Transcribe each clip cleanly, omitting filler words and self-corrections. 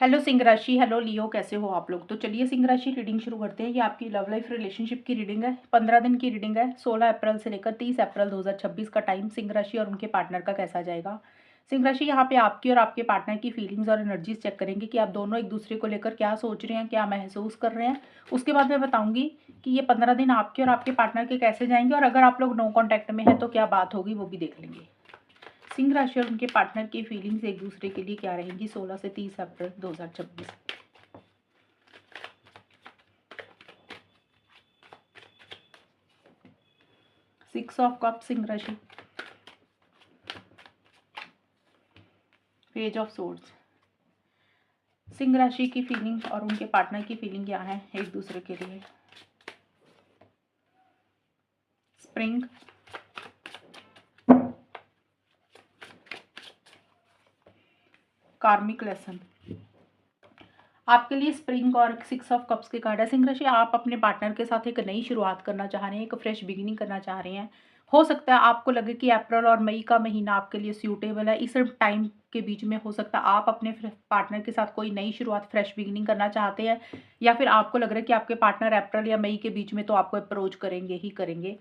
Hello Singh राशि, hello लियो, कैसे हो आप लोग। तो चलिए सिंह राशि रीडिंग शुरू करते हैं। ये आपकी लव लाइफ रिलेशनशिप की रीडिंग है। 15 दिन की रीडिंग है। 16 अप्रैल से लेकर 30 अप्रैल 2026 का टाइम सिंह राशि और उनके पार्टनर का कैसा जाएगा। सिंह राशि यहाँ पे आपकी और आपके पार्टनर की फीलिंग्स और एनर्जीज चेक करेंगे कि आप दोनों एक दूसरे को लेकर क्या सोच रहे हैं, क्या महसूस कर रहे हैं। उसके बाद मैं बताऊंगी कि ये 15 दिन आपके और आपके पार्टनर के कैसे जाएंगे, और अगर आप लोग नो कॉन्टैक्ट में हैं तो क्या बात होगी वो भी देख लेंगे। सिंह राशि और उनके पार्टनर की फीलिंग्स एक दूसरे के लिए क्या रहेंगी 16 से 30 अप्रैल 2026। 6 ऑफ कप सिंह राशि, पेज ऑफ सोर्ड्स। सिंह राशि की फीलिंग और उनके पार्टनर की फीलिंग क्या है एक दूसरे के लिए। स्प्रिंग, कार्मिक लेसन। आपके लिए स्प्रिंग और 6 ऑफ कप्स के कार्ड है। सिंह राशि, आप अपने पार्टनर के साथ एक नई शुरुआत करना चाह रहे हैं, एक फ्रेश बिगिनिंग करना चाह रहे हैं। हो सकता है आपको लगे कि अप्रैल और मई का महीना आपके लिए सूटेबल है। इस टाइम के बीच में हो सकता है आप अपने पार्टनर के साथ कोई नई शुरुआत, फ्रेश बिगिनिंग करना चाहते हैं, या फिर आपको लग रहा है कि आपके पार्टनर अप्रैल या मई के बीच में तो आपको अप्रोच करेंगे ही करेंगे।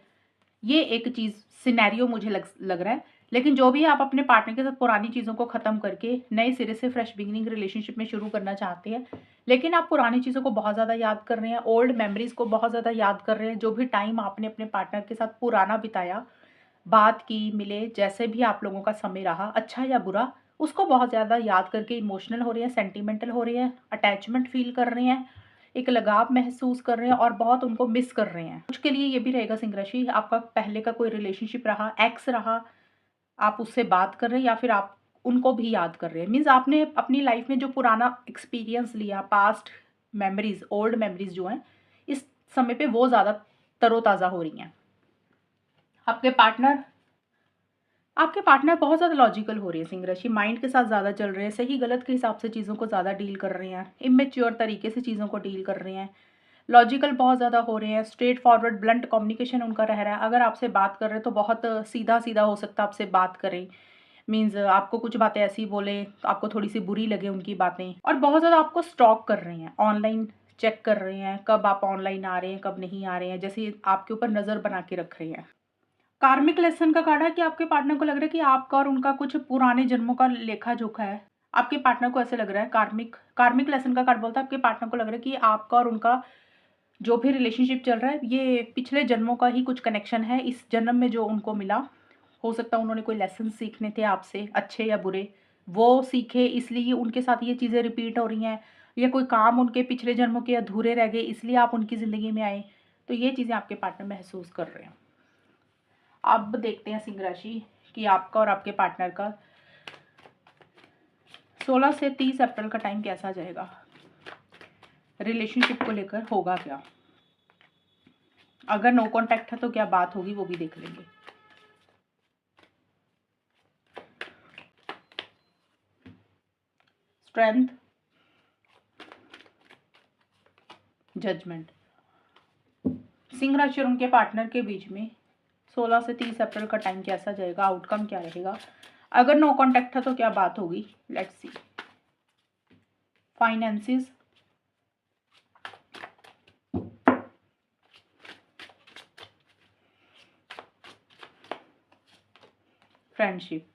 ये एक चीज़ सिनेरियो मुझे लग रहा है। लेकिन जो भी आप अपने पार्टनर के साथ पुरानी चीज़ों को ख़त्म करके नए सिरे से फ्रेश बिगिनिंग रिलेशनशिप में शुरू करना चाहते हैं, लेकिन आप पुरानी चीज़ों को बहुत ज़्यादा याद कर रहे हैं, ओल्ड मेमोरीज को बहुत ज़्यादा याद कर रहे हैं। जो भी टाइम आपने अपने पार्टनर के साथ पुराना बिताया, बात की, मिले, जैसे भी आप लोगों का समय रहा, अच्छा या बुरा, उसको बहुत ज़्यादा याद करके इमोशनल हो रहे हैं, सेंटिमेंटल हो रहे हैं, अटैचमेंट फील कर रहे हैं, एक लगाव महसूस कर रहे हैं और बहुत उनको मिस कर रहे हैं। कुछ के लिए ये भी रहेगा सिंह राशि, आपका पहले का कोई रिलेशनशिप रहा, एक्स रहा, आप उससे बात कर रहे हैं या फिर आप उनको भी याद कर रहे हैं। मीन्स आपने अपनी लाइफ में जो पुराना एक्सपीरियंस लिया, पास्ट मेमोरीज, ओल्ड मेमोरीज जो हैं, इस समय पे वो ज़्यादा तरोताज़ा हो रही हैं। आपके पार्टनर बहुत ज़्यादा लॉजिकल हो रही है सिंह राशि, माइंड के साथ ज़्यादा चल रहे हैं, सही गलत के हिसाब से चीज़ों को ज़्यादा डील कर रहे हैं, इमेच्योर तरीके से चीज़ों को डील कर रहे हैं, लॉजिकल बहुत ज़्यादा हो रहे हैं, स्ट्रेट फॉरवर्ड ब्लंट कम्युनिकेशन उनका रह रहा है। अगर आपसे बात कर रहे हैं तो बहुत सीधा सीधा हो सकता है आपसे बात करें। मीन्स आपको कुछ बातें ऐसी बोले, आपको थोड़ी सी बुरी लगे उनकी बातें, और बहुत ज़्यादा आपको स्टॉक कर रहे हैं, ऑनलाइन चेक कर रहे हैं, कब आप ऑनलाइन आ रहे हैं, कब नहीं आ रहे हैं, जैसे आपके ऊपर नज़र बना के रख रहे हैं। कार्मिक लेसन का कार्ड है कि आपके पार्टनर को लग रहा है कि आपका और उनका कुछ पुराने जन्मों का लेखा जोखा है। आपके पार्टनर को ऐसे लग रहा है, कार्मिक लेसन का कार्ड बोलता है आपके पार्टनर को लग रहा है कि आपका और उनका जो भी रिलेशनशिप चल रहा है, ये पिछले जन्मों का ही कुछ कनेक्शन है। इस जन्म में जो उनको मिला, हो सकता है उन्होंने कोई लेसन सीखने थे आपसे, अच्छे या बुरे, वो सीखे, इसलिए उनके साथ ये चीज़ें रिपीट हो रही हैं, या कोई काम उनके पिछले जन्मों के अधूरे रह गए इसलिए आप उनकी ज़िंदगी में आए। तो ये चीज़ें आपके पार्टनर महसूस कर रहे हैं। अब देखते हैं सिंह राशि कि आपका और आपके पार्टनर का 16 से 30 अप्रैल का टाइम कैसा जाएगा, रिलेशनशिप को लेकर होगा क्या। अगर नो कॉन्टैक्ट है तो क्या बात होगी वो भी देख लेंगे। Strength, judgement. सिंह राशि और उनके पार्टनर के बीच में 16 से 30 अप्रैल का टाइम कैसा जाएगा, आउटकम क्या रहेगा। अगर नो कॉन्टैक्ट है तो क्या बात होगी, let's see. Finances, friendship.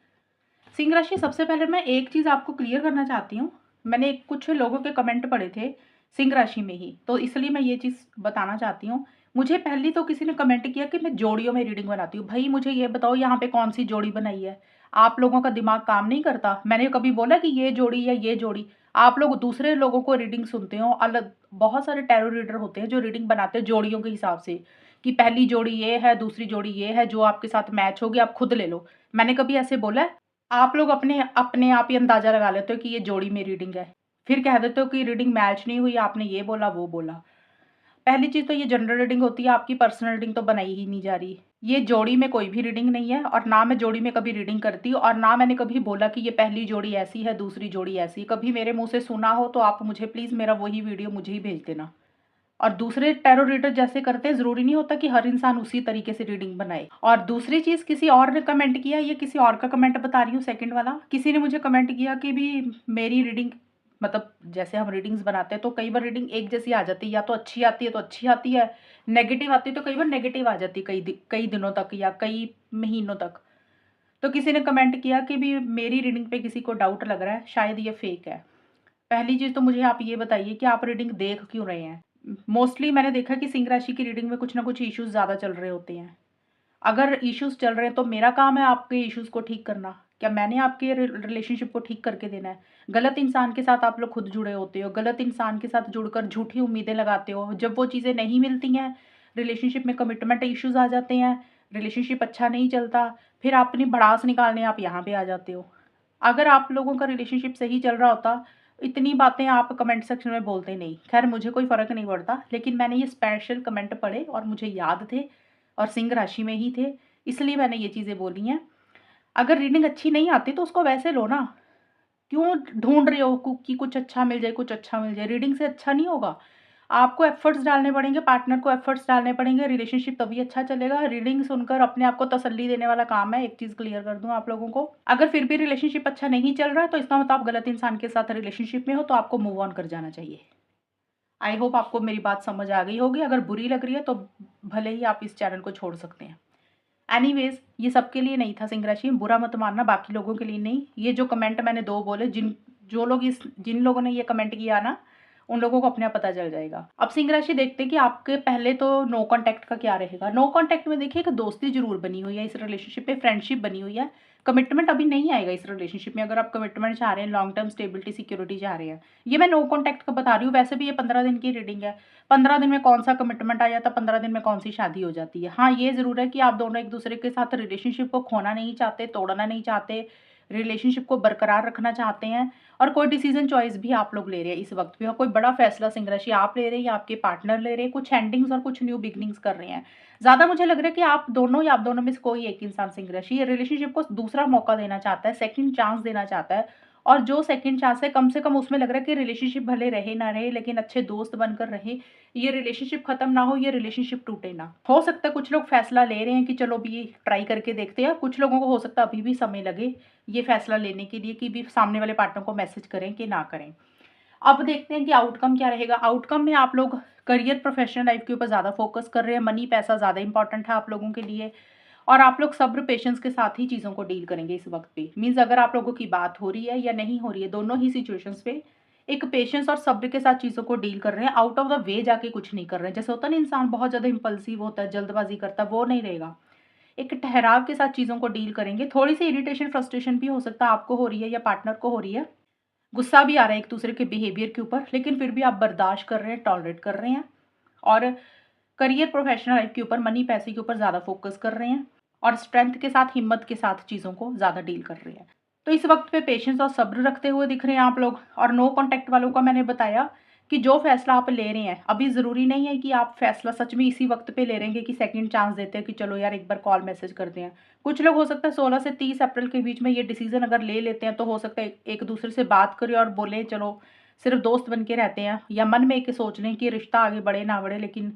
Singh राशि, सबसे पहले मैं एक चीज़ आपको क्लियर करना चाहती हूँ। मैंने कुछ लोगों के कमेंट पढ़े थे सिंह राशि में ही, तो इसलिए मैं ये चीज़ बताना चाहती हूँ। मुझे पहले तो किसी ने कमेंट किया कि मैं जोड़ियों में रीडिंग बनाती हूँ। भाई मुझे ये बताओ यहाँ पे कौन सी जोड़ी बनाई है। आप लोगों का दिमाग काम नहीं करता। मैंने कभी बोला कि ये जोड़ी या ये जोड़ी। आप लोग दूसरे लोगों को रीडिंग सुनते हो, अलग बहुत सारे टैरो रीडर होते हैं जो रीडिंग बनाते हैं जोड़ियों के हिसाब से, कि पहली जोड़ी ये है, दूसरी जोड़ी ये है, जो आपके साथ मैच होगी आप खुद ले लो। मैंने कभी ऐसे बोला है? आप लोग अपने अपने आप ही अंदाजा लगा लेते हो कि ये जोड़ी में रीडिंग है, फिर कह देते हो कि रीडिंग मैच नहीं हुई, आपने ये बोला वो बोला। पहली चीज़ तो ये जनरल रीडिंग होती है, आपकी पर्सनल रीडिंग तो बनाई ही नहीं जा रही। ये जोड़ी में कोई भी रीडिंग नहीं है, और ना मैं जोड़ी में कभी रीडिंग करती हूँ, और ना मैंने कभी बोला कि ये पहली जोड़ी ऐसी है, दूसरी जोड़ी ऐसी। कभी मेरे मुंह से सुना हो तो आप मुझे प्लीज़ मेरा वही वीडियो मुझे ही भेज देना। और दूसरे टैरो रीडर जैसे करते हैं, ज़रूरी नहीं होता कि हर इंसान उसी तरीके से रीडिंग बनाए। और दूसरी चीज़, किसी और ने कमेंट किया, ये किसी और का कमेंट बता रही हूँ, सेकंड वाला, किसी ने मुझे कमेंट किया कि भी मेरी रीडिंग मतलब जैसे हम रीडिंग्स बनाते हैं तो कई बार रीडिंग एक जैसी आ जाती है, या तो अच्छी आती है तो अच्छी आती है, नेगेटिव आती है तो कई बार नेगेटिव आ जाती है कई दिनों तक या कई महीनों तक। तो किसी ने कमेंट किया कि भी मेरी रीडिंग पे किसी को डाउट लग रहा है, शायद ये फेक है। पहली चीज़ तो मुझे आप ये बताइए कि आप रीडिंग देख क्यों रहे हैं? मोस्टली मैंने देखा कि सिंह राशि की रीडिंग में कुछ ना कुछ इश्यूज़ ज़्यादा चल रहे होते हैं। अगर इश्यूज़ चल रहे हैं तो मेरा काम है आपके इश्यूज़ को ठीक करना। क्या मैंने आपके रिलेशनशिप को ठीक करके देना है? गलत इंसान के साथ आप लोग खुद जुड़े होते हो, गलत इंसान के साथ जुड़कर झूठी उम्मीदें लगाते हो। जब वो चीज़ें नहीं मिलती हैं, रिलेशनशिप में कमिटमेंट इश्यूज़ आ जाते हैं, रिलेशनशिप अच्छा नहीं चलता, फिर अपनी भड़ास निकालने आप यहाँ पे आ जाते हो। अगर आप लोगों का रिलेशनशिप सही चल रहा होता, इतनी बातें आप कमेंट सेक्शन में बोलते नहीं। ख़ैर मुझे कोई फ़र्क नहीं पड़ता, लेकिन मैंने ये स्पेशल कमेंट पढ़े और मुझे याद थे और सिंह राशि में ही थे, इसलिए मैंने ये चीज़ें बोली हैं। अगर रीडिंग अच्छी नहीं आती तो उसको वैसे लो ना, क्यों ढूँढ रहे हो कि कुछ अच्छा मिल जाए, कुछ अच्छा मिल जाए? रीडिंग से अच्छा नहीं होगा। आपको एफ़र्ट्स डालने पड़ेंगे, पार्टनर को एफ़र्ट्स डालने पड़ेंगे, रिलेशनशिप तभी अच्छा चलेगा। रीडिंग सुनकर अपने आप को तसल्ली देने वाला काम है, एक चीज़ क्लियर कर दूँ आप लोगों को। अगर फिर भी रिलेशनशिप अच्छा नहीं चल रहा है, तो इसका मतलब आप गलत इंसान के साथ रिलेशनशिप में हो, तो आपको मूव ऑन कर जाना चाहिए। आई होप आपको मेरी बात समझ आ गई होगी। अगर बुरी लग रही है, तो भले ही आप इस चैनल को छोड़ सकते हैं। एनीवेज़ ये सबके लिए नहीं था सिंह राशि, बुरा मत मानना, बाकी लोगों के लिए नहीं। ये जो कमेंट मैंने 2 बोले, जिन लोगों ने ये कमेंट किया ना, उन लोगों को अपने आप पता चल जाएगा। अब सिंह राशि देखते हैं कि आपके पहले तो नो कॉन्टैक्ट का क्या रहेगा। नो कॉन्टैक्ट में देखिए एक दोस्ती ज़रूर बनी हुई है इस रिलेशनशिप में, फ्रेंडशिप बनी हुई है। कमिटमेंट अभी नहीं आएगा इस रिलेशनशिप में, अगर आप कमिटमेंट चाह रहे हैं, लॉन्ग टर्म स्टेबिलिटी, सिक्योरिटी चाह रहे हैं। ये मैं नो कॉन्टैक्ट का बता रही हूँ, वैसे भी ये 15 दिन की रीडिंग है। 15 दिन में कौन-सा कमिटमेंट आ जाता है, 15 दिन में कौन-सी शादी हो जाती है। हाँ, ये ज़रूर है कि आप दोनों एक-दूसरे के साथ रिलेशनशिप को खोना नहीं चाहते, तोड़ना नहीं चाहते, रिलेशनशिप को बरकरार रखना चाहते हैं और कोई डिसीज़न चॉइस भी आप लोग ले रहे हैं इस वक़्त भी, और कोई बड़ा फैसला सिंह राशि आप ले रहे हैं या आपके पार्टनर ले रहे हैं, कुछ एंडिंग्स और कुछ न्यू बिगिनिंग्स कर रहे हैं। ज़्यादा मुझे लग रहा है कि आप दोनों या आप दोनों में से कोई एक इंसान सिंह राशि ये रिलेशनशिप को दूसरा मौका देना चाहता है, सेकंड चांस देना चाहता है, और जो सेकंड चांस है कम से कम उसमें लग रहा है कि रिलेशनशिप भले रहे ना रहे, लेकिन अच्छे दोस्त बनकर रहे। ये रिलेशनशिप खत्म ना हो, ये रिलेशनशिप टूटे ना। हो सकता है कुछ लोग फैसला ले रहे हैं कि चलो अभी ट्राई करके देखते हैं, कुछ लोगों को हो सकता है अभी भी समय लगे ये फैसला लेने के लिए कि भी सामने वाले पार्टनर को मैसेज करें कि ना करें। अब देखते हैं कि आउटकम क्या रहेगा। आउटकम में आप लोग करियर, प्रोफेशनल लाइफ के ऊपर ज़्यादा फोकस कर रहे हैं, मनी पैसा ज़्यादा इंपॉर्टेंट है आप लोगों के लिए, और आप लोग सब्र पेशेंस के साथ ही चीज़ों को डील करेंगे इस वक्त पे। मीन्स अगर आप लोगों की बात हो रही है या नहीं हो रही है, दोनों ही सिचुएशंस पे एक पेशेंस और सब्र के साथ चीज़ों को डील कर रहे हैं, आउट ऑफ द वे जाके कुछ नहीं कर रहे हैं। जैसे होता है ना, इंसान बहुत ज़्यादा इम्पल्सिव होता है, जल्दबाजी करता है, वो नहीं रहेगा। एक ठहराव के साथ चीज़ों को डील करेंगे। थोड़ी सी इरिटेशन, फ्रस्ट्रेशन भी हो सकता है, आपको हो रही है या पार्टनर को हो रही है। गुस्सा भी आ रहा है एक-दूसरे के बिहेवियर के ऊपर, लेकिन फिर भी आप बर्दाश्त कर रहे हैं, टॉलरेट कर रहे हैं, और करियर, प्रोफेशनल लाइफ के ऊपर, मनी पैसे के ऊपर ज़्यादा फोकस कर रहे हैं, और स्ट्रेंथ के साथ, हिम्मत के साथ चीज़ों को ज़्यादा डील कर रहे हैं। तो इस वक़्त पे पेशेंस और सब्र रखते हुए दिख रहे हैं आप लोग। और नो कॉन्टैक्ट वालों का मैंने बताया कि जो फ़ैसला आप ले रहे हैं, अभी ज़रूरी नहीं है कि आप फ़ैसला सच में इसी वक़्त पे ले रहे हैं कि सेकंड चांस देते हैं कि चलो यार एक बार कॉल मैसेज करते हैं। कुछ लोग हो सकता है 16 से 30 अप्रैल के बीच में ये डिसीज़न अगर ले लेते हैं, तो हो सकता है एक-दूसरे से बात करें और बोलें चलो सिर्फ़ दोस्त बन के रहते हैं, या मन में एक सोच लें कि रिश्ता आगे बढ़े ना बढ़े, लेकिन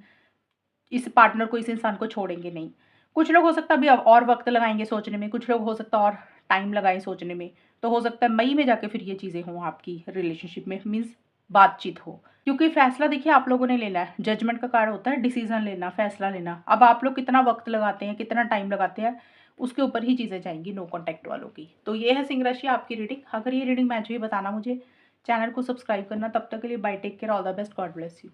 इस पार्टनर को, इस इंसान को छोड़ेंगे नहीं। कुछ लोग हो सकता है अभी अब और वक़्त लगाएँगे सोचने में, कुछ लोग हो सकता है और टाइम लगाएँ सोचने में। तो हो सकता है मई में जाके फिर ये चीज़ें हों आपकी रिलेशनशिप में, मीन्स बातचीत हो। क्योंकि फैसला देखिए आप लोगों ने लेना है, जजमेंट का कार्ड होता है, डिसीज़न लेना, फैसला लेना। अब आप लोग कितना वक़्त लगाते हैं, कितना टाइम लगाते हैं, उसके ऊपर ही चीज़ें जाएँगी नो कॉन्टैक्ट वालों की। तो ये है सिंह राशि आपकी रीडिंग। अगर ये रीडिंग मैच हुई बताना मुझे, चैनल को सब्सक्राइब करना। तब तक के लिए bye, take care, all the best, God bless you.